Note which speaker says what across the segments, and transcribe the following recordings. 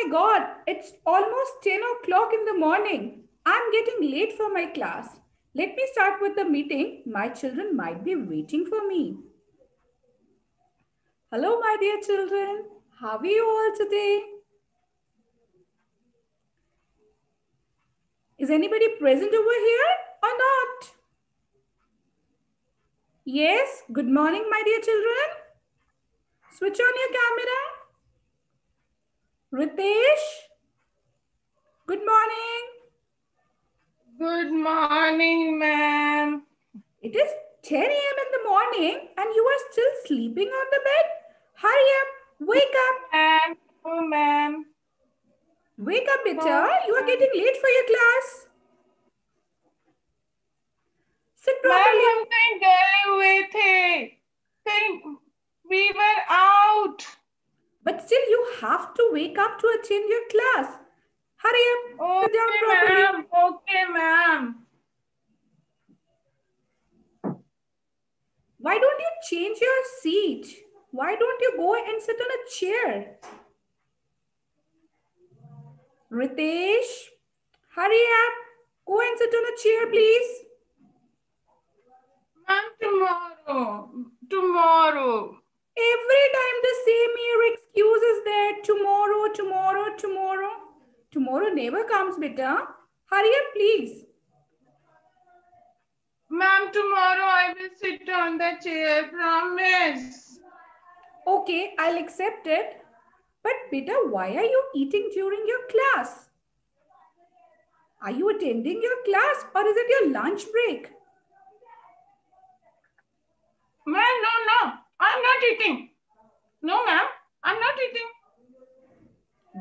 Speaker 1: my God, it's almost 10 o'clock in the morning. I'm getting late for my class. Let me start with the meeting. My children might be waiting for me. Hello, my dear children. How are you all today? Is anybody present over here or not? Yes, good morning, my dear children. Switch on your camera. Ritesh, good morning.
Speaker 2: Good morning, ma'am.
Speaker 1: It is 10 a.m. in the morning and you are still sleeping on the bed? Hurry up, wake up.
Speaker 2: Ma'am, oh, ma'am.
Speaker 1: Wake up, beta. You are getting late for your class. Sit properly.
Speaker 2: Ma'am हम कहीं गए हुए थे कहीं we were out.
Speaker 1: But still you have to wake up to attend your class. Hurry up, sit down properly.
Speaker 2: Ma'am. Okay, ma'am.
Speaker 1: Why don't you change your seat? Why don't you go and sit on a chair? Ritesh, hurry up. Go and sit on a chair, please.
Speaker 2: Ma'am, tomorrow.
Speaker 1: Every time the same excuse is there. Tomorrow. Tomorrow never comes, beta. Hurry up, please.
Speaker 2: Ma'am, tomorrow I will sit on the chair, promise.
Speaker 1: Okay, I'll accept it. But beta, why are you eating during your class? Are you attending your class or is it your lunch break?
Speaker 2: Ma'am, no. I'm not eating. No, ma'am. I'm not eating.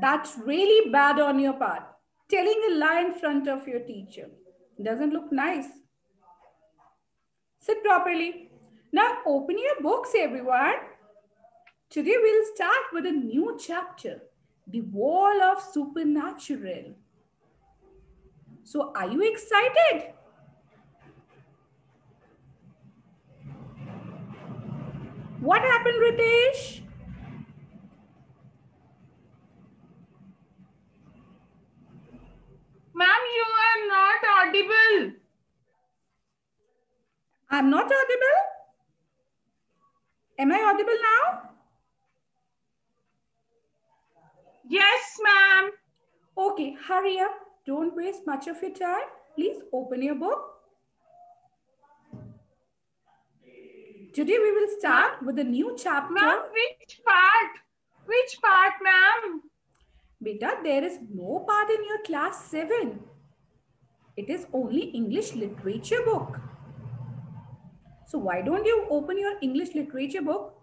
Speaker 1: That's really bad on your part. Telling a lie in front of your teacher. Doesn't look nice. Sit properly. Now open your books, everyone. Today we'll start with a new chapter, The Wall of Supernatural. So are you excited? What happened, Ritesh?
Speaker 2: Ma'am, you are not audible.
Speaker 1: I'm not audible? Am I audible now?
Speaker 2: Yes, ma'am.
Speaker 1: Okay, hurry up. Don't waste much of your time. Please open your book. Today we will start with a new chapter.
Speaker 2: Ma'am, which part? Which part, ma'am?
Speaker 1: Beta, there is no part in your class 7. It is only English literature book. So why don't you open your English literature book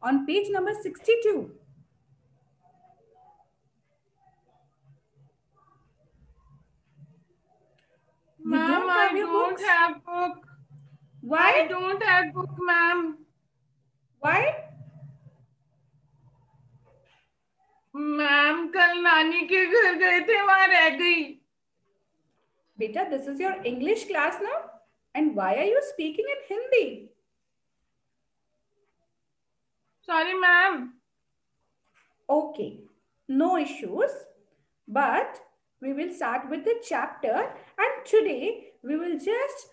Speaker 1: on page number 62.
Speaker 2: Ma'am, I don't have book.
Speaker 1: Why?
Speaker 2: I don't have book, ma'am.
Speaker 1: Why?
Speaker 2: Ma'am कल नानी के घर गए थे वहां रह गई.
Speaker 1: Beta, this is your English class now. And why are you speaking in Hindi?
Speaker 2: Sorry, ma'am.
Speaker 1: Okay, no issues. But we will start with the chapter and today we will just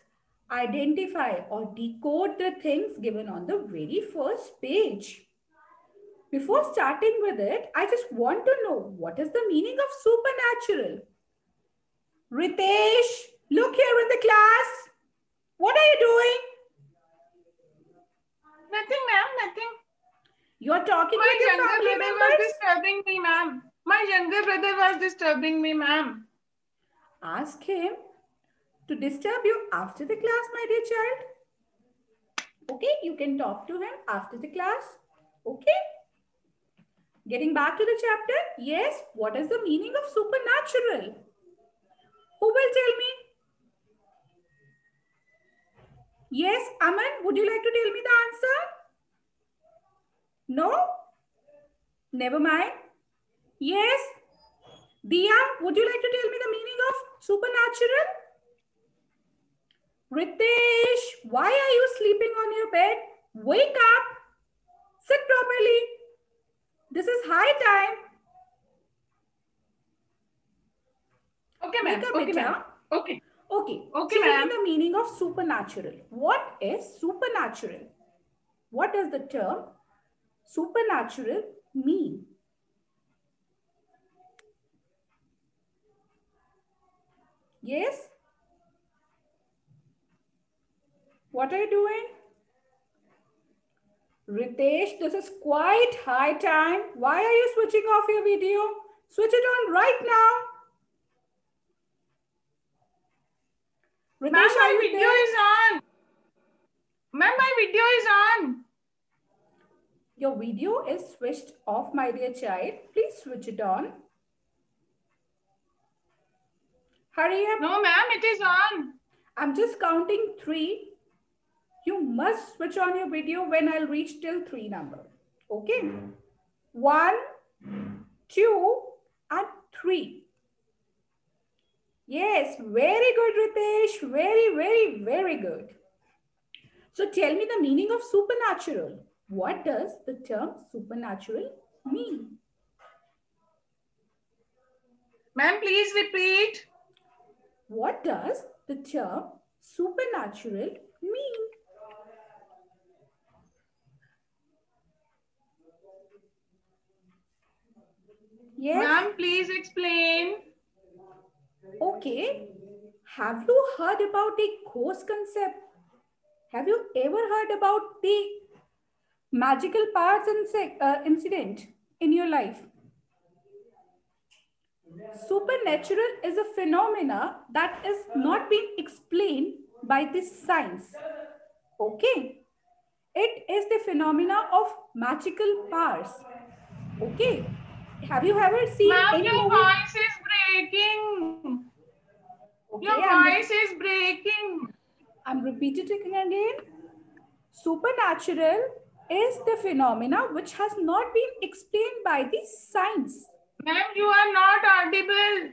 Speaker 1: identify or decode the things given on the very first page. Before starting with it, I just want to know what is the meaning of supernatural? Ritesh, look here in the class. What are you doing?
Speaker 2: Nothing, ma'am, nothing.
Speaker 1: You're talking with your family members?
Speaker 2: My younger brother was disturbing me, ma'am. My younger brother was disturbing me, ma'am.
Speaker 1: Ask him to disturb you after the class, my dear child. Okay, you can talk to him after the class. Okay. Getting back to the chapter. Yes, what is the meaning of supernatural? Who will tell me? Yes, Aman, would you like to tell me the answer? No? Never mind. Yes. Dia, would you like to tell me the meaning of supernatural? Ritesh, why are you sleeping on your bed? Wake up. Sit properly. This is high time.
Speaker 2: Okay,
Speaker 1: Wake
Speaker 2: ma'am.
Speaker 1: up,
Speaker 2: Okay,
Speaker 1: beta.
Speaker 2: ma'am. Okay.
Speaker 1: Okay.
Speaker 2: Okay,
Speaker 1: Tell me
Speaker 2: ma'am.
Speaker 1: the meaning of supernatural. What is supernatural? What does the term supernatural mean? Yes? What are you doing? Ritesh, this is quite high time. Why are you switching off your video? Switch it on right now.
Speaker 2: Ma'am,
Speaker 1: Ritesh, are
Speaker 2: my
Speaker 1: you
Speaker 2: video
Speaker 1: there?
Speaker 2: is on. Ma'am, my video is on.
Speaker 1: Your video is switched off, my dear child. Please switch it on. Hurry up.
Speaker 2: No, ma'am, it is on.
Speaker 1: I'm just counting 3. You must switch on your video when I'll reach till 3 number. Okay? 1, 2, and 3. Yes, very good, Ritesh. Very, very, very good. So tell me the meaning of supernatural. What does the term supernatural mean?
Speaker 2: Ma'am, please repeat.
Speaker 1: What does the term supernatural mean? Yes?
Speaker 2: Ma'am, please explain.
Speaker 1: Okay. Have you heard about the ghost concept? Have you ever heard about the magical powers incident in your life? Supernatural is a phenomena that is not being explained by the science. Okay. It is the phenomena of magical powers. Okay. Have you ever seen
Speaker 2: Ma'am,
Speaker 1: any
Speaker 2: your
Speaker 1: movie?
Speaker 2: voice is breaking. Your
Speaker 1: Okay,
Speaker 2: voice is breaking.
Speaker 1: I'm repeating again. Supernatural is the phenomena which has not been explained by the science.
Speaker 2: Ma'am, you are not audible.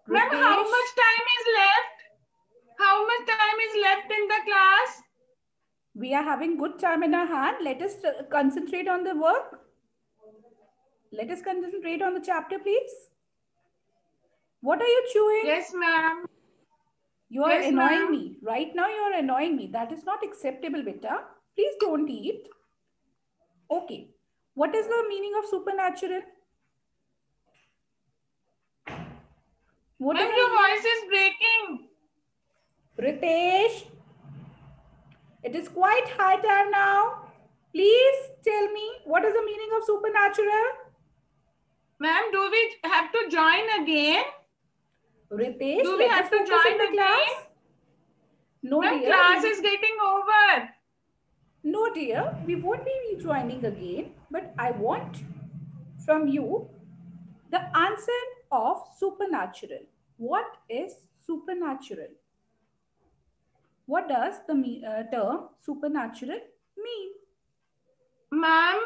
Speaker 2: Ma'am, how
Speaker 1: Ritesh,
Speaker 2: much time is left? How much time is left in the class?
Speaker 1: we are having good time in our hand. Let us concentrate on the work. Let us concentrate on the chapter, please. What are you chewing?
Speaker 2: Yes, ma'am.
Speaker 1: You are
Speaker 2: Yes,
Speaker 1: annoying
Speaker 2: ma'am.
Speaker 1: me. Right now, you are annoying me. That is not acceptable, beta. Please don't eat. Okay. What is the meaning of supernatural? What is
Speaker 2: Ma'am,
Speaker 1: the
Speaker 2: your
Speaker 1: meaning?
Speaker 2: voice is breaking.
Speaker 1: Ritesh, it is quite high time now. Please tell me what is the meaning of supernatural?
Speaker 2: Ma'am, do we have to join again?
Speaker 1: Ritesh,
Speaker 2: Do we
Speaker 1: let us
Speaker 2: have to
Speaker 1: focus in
Speaker 2: join
Speaker 1: the
Speaker 2: again?
Speaker 1: class. No,
Speaker 2: Ma'am,
Speaker 1: dear.
Speaker 2: class is getting over.
Speaker 1: No, dear. We won't be rejoining again. But I want from you the answer of supernatural. What is supernatural? What does the term supernatural mean?
Speaker 2: Ma'am,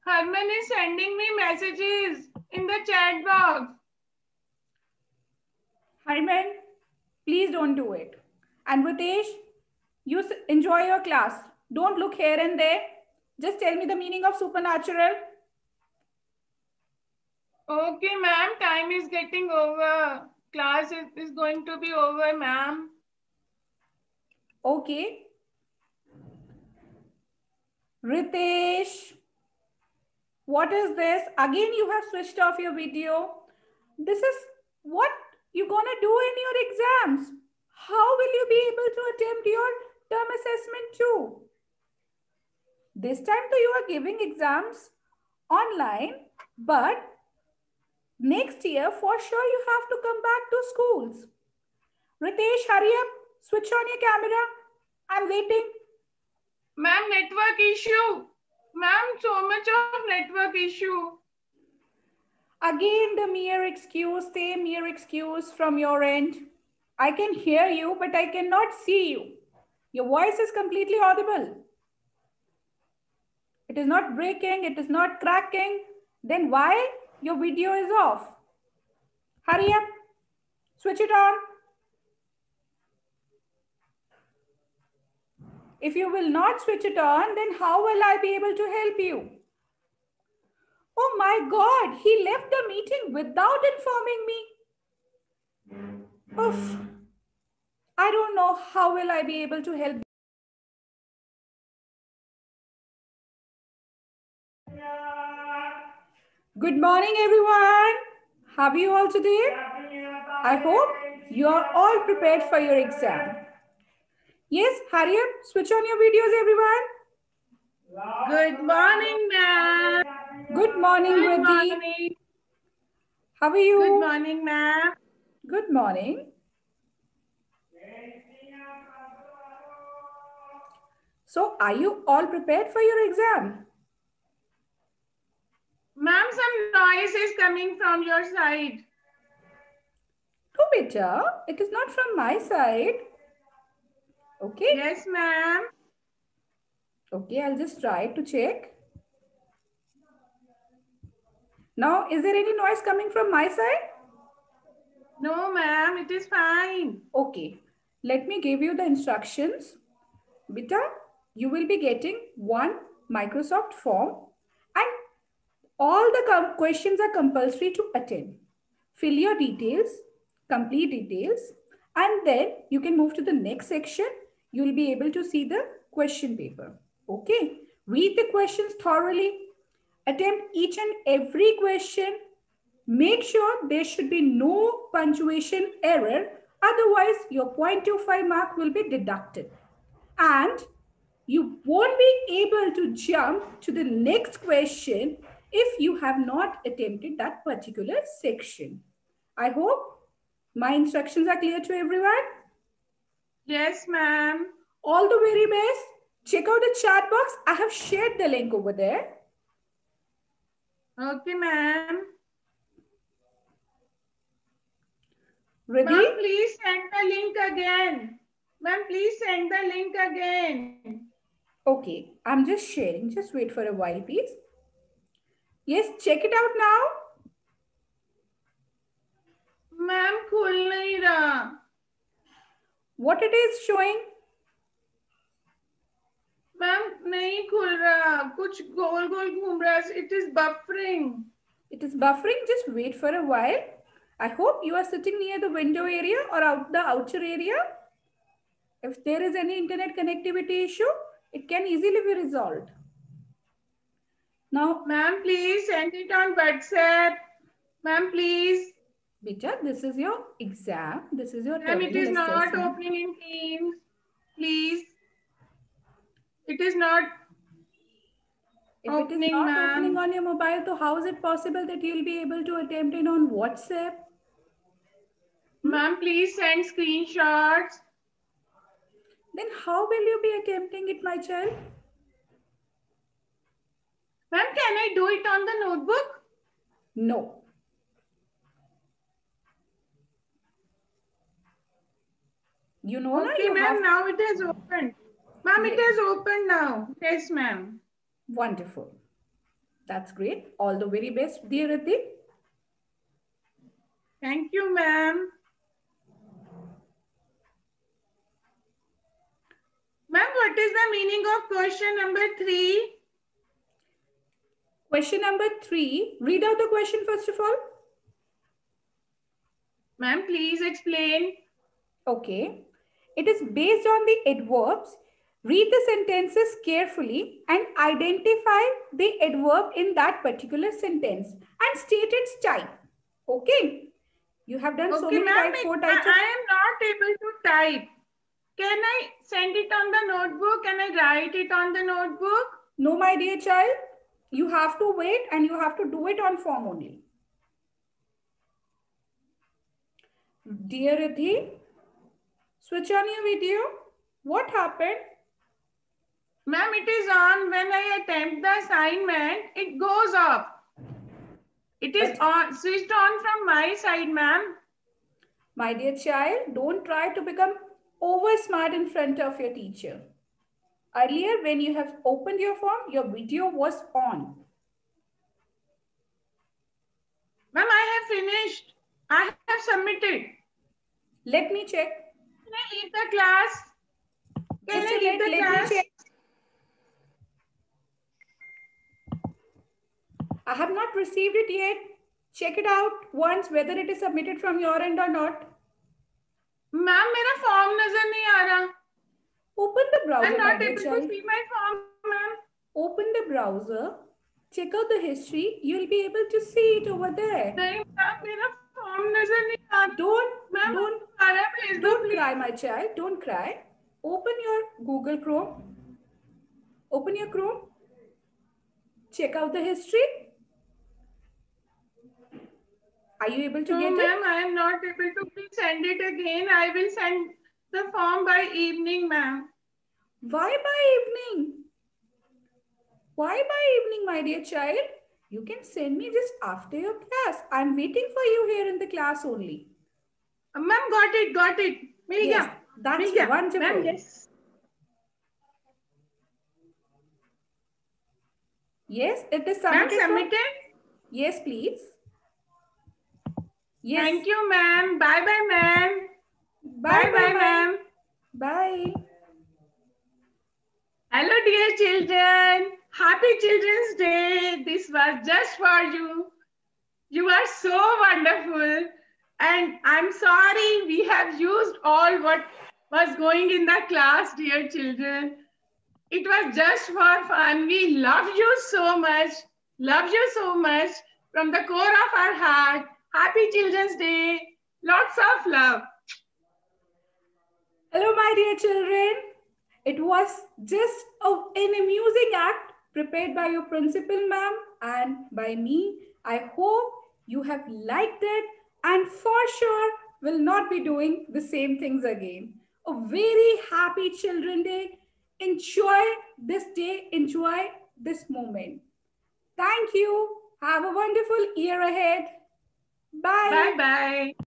Speaker 2: Herman is sending me messages in the chat box.
Speaker 1: Harman, please don't do it. And Ritesh, you enjoy your class. Don't look here and there. Just tell me the meaning of supernatural.
Speaker 2: Okay, ma'am, time is getting over. Class is going to be over, ma'am.
Speaker 1: Okay. Ritesh, what is this? Again, you have switched off your video. This is what you're gonna do in your exams. How will you be able to attempt your term assessment too? This time though you are giving exams online, but next year for sure you have to come back to schools. Ritesh, hurry up. Switch on your camera. I'm waiting.
Speaker 2: Ma'am, network issue. Ma'am, so much of network issue.
Speaker 1: Again, the same mere excuse from your end. I can hear you, but I cannot see you. Your voice is completely audible. It is not breaking, it is not cracking. Then why your video is off? Hurry up. Switch it on. If you will not switch it on, then how will I be able to help you? Oh my God, he left the meeting without informing me. Oof. I don't know how will I be able to help. Good morning, everyone. How are you all today? I hope you are all prepared for your exam. Yes, hurry up. Switch on your videos, everyone.
Speaker 2: Good morning, ma'am.
Speaker 1: Good morning,
Speaker 2: Good
Speaker 1: Riddhi.
Speaker 2: morning.
Speaker 1: How are you?
Speaker 2: Good morning, ma'am.
Speaker 1: Good morning. So, are you all prepared for your exam?
Speaker 2: Ma'am, some noise is coming from your side.
Speaker 1: No, beta. It is not from my side. Okay.
Speaker 2: Yes, ma'am.
Speaker 1: Okay, I'll just try to check. Now, is there any noise coming from my side?
Speaker 2: No, ma'am, it is fine.
Speaker 1: Okay, let me give you the instructions. Beta, you will be getting one Microsoft form and all the questions are compulsory to attend. Fill your details, complete details, and then you can move to the next section. You will be able to see the question paper. Okay, read the questions thoroughly, attempt each and every question. Make sure there should be no punctuation error. Otherwise, your 0.25 mark will be deducted. And you won't be able to jump to the next question if you have not attempted that particular section. I hope my instructions are clear to everyone.
Speaker 2: Yes, ma'am.
Speaker 1: All the very best. Check out the chat box. I have shared the link over there.
Speaker 2: Okay, ma'am.
Speaker 1: Riddhi?
Speaker 2: Ma'am, please send the link again. Ma'am, please send the link again.
Speaker 1: Okay, I'm just sharing. Just wait for a while, please. Yes, check it out now.
Speaker 2: Ma'am, खुल नहीं रहा.
Speaker 1: What it is showing?
Speaker 2: Ma'am नहीं खुल रहा, कुछ गोल गोल घूम रहा है. It is buffering.
Speaker 1: It is buffering. Just wait for a while. I hope you are sitting near the window area or out the outer area. If there is any internet connectivity issue, it can easily be resolved. Now,
Speaker 2: Ma'am, please send it on WhatsApp. Ma'am, please.
Speaker 1: Beta, this is your exam. This is your
Speaker 2: Ma'am, it
Speaker 1: terminal
Speaker 2: is not
Speaker 1: assessment.
Speaker 2: opening in Teams. Please. It is not
Speaker 1: If
Speaker 2: opening,
Speaker 1: it is not
Speaker 2: ma'am.
Speaker 1: opening on your mobile, so how is it possible that you will be able to attempt it on WhatsApp?
Speaker 2: Ma'am, please send screenshots.
Speaker 1: Then how will you be attempting it, my child?
Speaker 2: Ma'am, can I do it on the notebook?
Speaker 1: No. You know,
Speaker 2: okay, ma'am, now it has opened. Ma'am,
Speaker 1: Yes.
Speaker 2: it has opened now. Yes, ma'am.
Speaker 1: Wonderful. That's great. All the very best, dear Riddhi.
Speaker 2: Thank you, ma'am. Ma'am, what is the meaning of question number 3?
Speaker 1: Question number 3. Read out the question first of all.
Speaker 2: Ma'am, please explain.
Speaker 1: Okay. It is based on the adverbs. Read the sentences carefully and identify the adverb in that particular sentence and state its type. Okay. You have done so many types, 4 types.
Speaker 2: I am not able to type. Can I send it on the notebook? Can I write it on the notebook?
Speaker 1: No, my dear child. You have to wait and you have to do it on form only. Dear Riddhi, switch on your video. What happened?
Speaker 2: Ma'am, it is on. When I attempt the assignment, it goes off. It is on, switched on from my side, ma'am.
Speaker 1: My dear child, don't try to become over smart in front of your teacher. Earlier, when you have opened your form, your video was on.
Speaker 2: Ma'am, I have finished. I have submitted.
Speaker 1: Let me check.
Speaker 2: Can I leave the class? Can I leave the class?
Speaker 1: Let me check. I have not received it yet. Check it out once whether it is submitted from your end or not.
Speaker 2: Ma'am मेरा form नजर नहीं आ रहा.
Speaker 1: Open the browser,
Speaker 2: I'm
Speaker 1: my
Speaker 2: not
Speaker 1: dear
Speaker 2: able to
Speaker 1: child.
Speaker 2: see my form, ma'am.
Speaker 1: Open the browser. Check out the history. You'll be able to see it over there.
Speaker 2: नहीं ma'am मेरा form नजर नहीं आ रहा.
Speaker 1: Don't cry, my child. Don't cry. Open your Google Chrome. Open your Chrome. Check out the history. Are you able to get it?
Speaker 2: Ma'am, I am not able to. Please send it again. I will send the form by evening, ma'am.
Speaker 1: Why by evening? Why by evening, my dear child? You can send me just after your class. I'm waiting for you here in the class only.
Speaker 2: Ma'am, got it.
Speaker 1: Yes, that's wonderful.
Speaker 2: Ma'am, yes.
Speaker 1: Yes, it is submitted.
Speaker 2: Ma'am, submitted?
Speaker 1: Yes, please. Yes.
Speaker 2: Thank you, ma'am. Bye, ma'am.
Speaker 1: Bye,
Speaker 2: ma'am.
Speaker 1: Bye.
Speaker 2: Hello, dear children. Happy Children's Day. This was just for you. You are so wonderful. And I'm sorry we have used all what was going in the class, dear children. It was just for fun. We love you so much. Love you so much from the core of our heart. Happy Children's Day. Lots of love.
Speaker 1: Hello, my dear children. It was just an amusing act prepared by your principal, ma'am, and by me. I hope you have liked it and for sure will not be doing the same things again. A very happy Children's Day. Enjoy this day. Enjoy this moment. Thank you. Have a wonderful year ahead. Bye.
Speaker 2: Bye-bye.